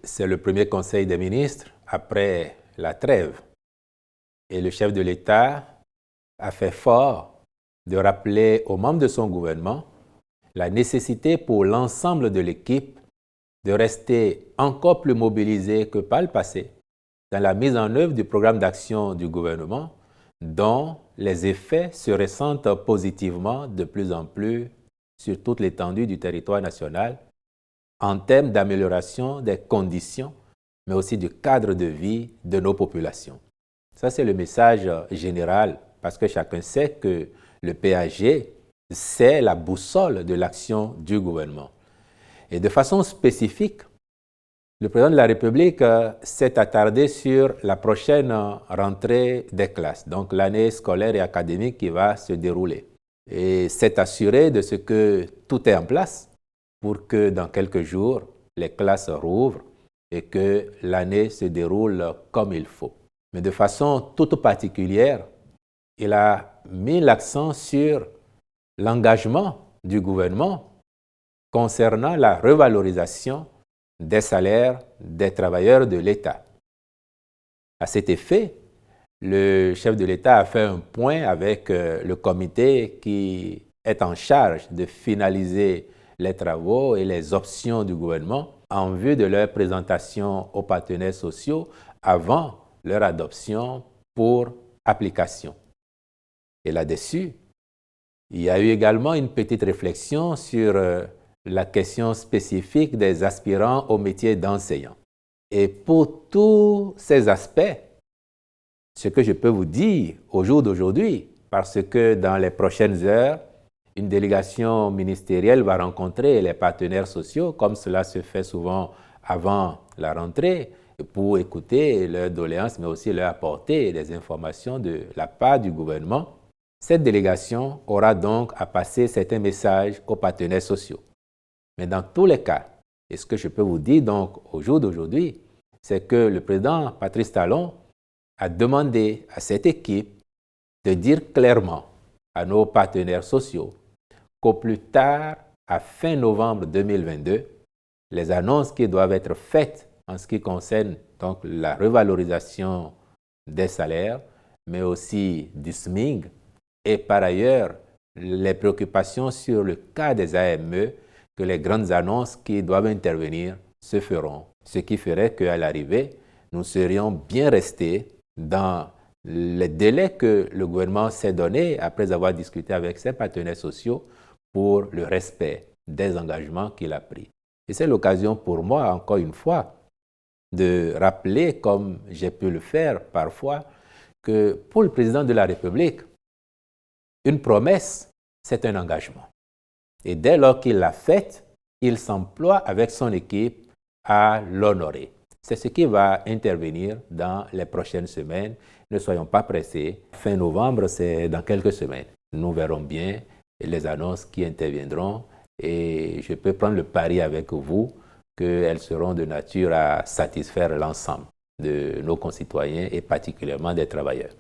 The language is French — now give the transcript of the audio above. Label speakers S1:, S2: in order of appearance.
S1: c'est le premier conseil des ministres après la trêve. Et le chef de l'État a fait fort de rappeler aux membres de son gouvernement la nécessité pour l'ensemble de l'équipe de rester encore plus mobilisés que par le passé dans la mise en œuvre du programme d'action du gouvernement dont les effets se ressentent positivement de plus en plus sur toute l'étendue du territoire national en termes d'amélioration des conditions, mais aussi du cadre de vie de nos populations. Ça, c'est le message général, parce que chacun sait que le PAG, c'est la boussole de l'action du gouvernement. Et de façon spécifique, le président de la République s'est attardé sur la prochaine rentrée des classes, donc l'année scolaire et académique qui va se dérouler. Et s'est assuré de ce que tout est en place pour que dans quelques jours, les classes rouvrent et que l'année se déroule comme il faut. Mais de façon toute particulière, il a mis l'accent sur l'engagement du gouvernement concernant la revalorisation des salaires des travailleurs de l'État. À cet effet, le chef de l'État a fait un point avec le comité qui est en charge de finaliser les travaux et les options du gouvernement en vue de leur présentation aux partenaires sociaux avant leur adoption pour application. Et là-dessus, il y a eu également une petite réflexion sur la question spécifique des aspirants au métier d'enseignant. Et pour tous ces aspects, ce que je peux vous dire au jour d'aujourd'hui, parce que dans les prochaines heures, une délégation ministérielle va rencontrer les partenaires sociaux, comme cela se fait souvent avant la rentrée, pour écouter leurs doléances, mais aussi leur apporter des informations de la part du gouvernement. Cette délégation aura donc à passer certains messages aux partenaires sociaux. Mais dans tous les cas, et ce que je peux vous dire donc au jour d'aujourd'hui, c'est que le président Patrice Talon a demandé à cette équipe de dire clairement à nos partenaires sociaux qu'au plus tard, à fin novembre 2022, les annonces qui doivent être faites en ce qui concerne donc la revalorisation des salaires, mais aussi du SMIC, et par ailleurs les préoccupations sur le cas des AME, que les grandes annonces qui doivent intervenir se feront. Ce qui ferait qu'à l'arrivée, nous serions bien restés dans les délais que le gouvernement s'est donné après avoir discuté avec ses partenaires sociaux pour le respect des engagements qu'il a pris. Et c'est l'occasion pour moi, encore une fois, de rappeler, comme j'ai pu le faire parfois, que pour le président de la République, une promesse, c'est un engagement. Et dès lors qu'il l'a faite, il s'emploie avec son équipe à l'honorer. C'est ce qui va intervenir dans les prochaines semaines. Ne soyons pas pressés. Fin novembre, c'est dans quelques semaines. Nous verrons bien les annonces qui interviendront et je peux prendre le pari avec vous qu'elles seront de nature à satisfaire l'ensemble de nos concitoyens et particulièrement des travailleurs.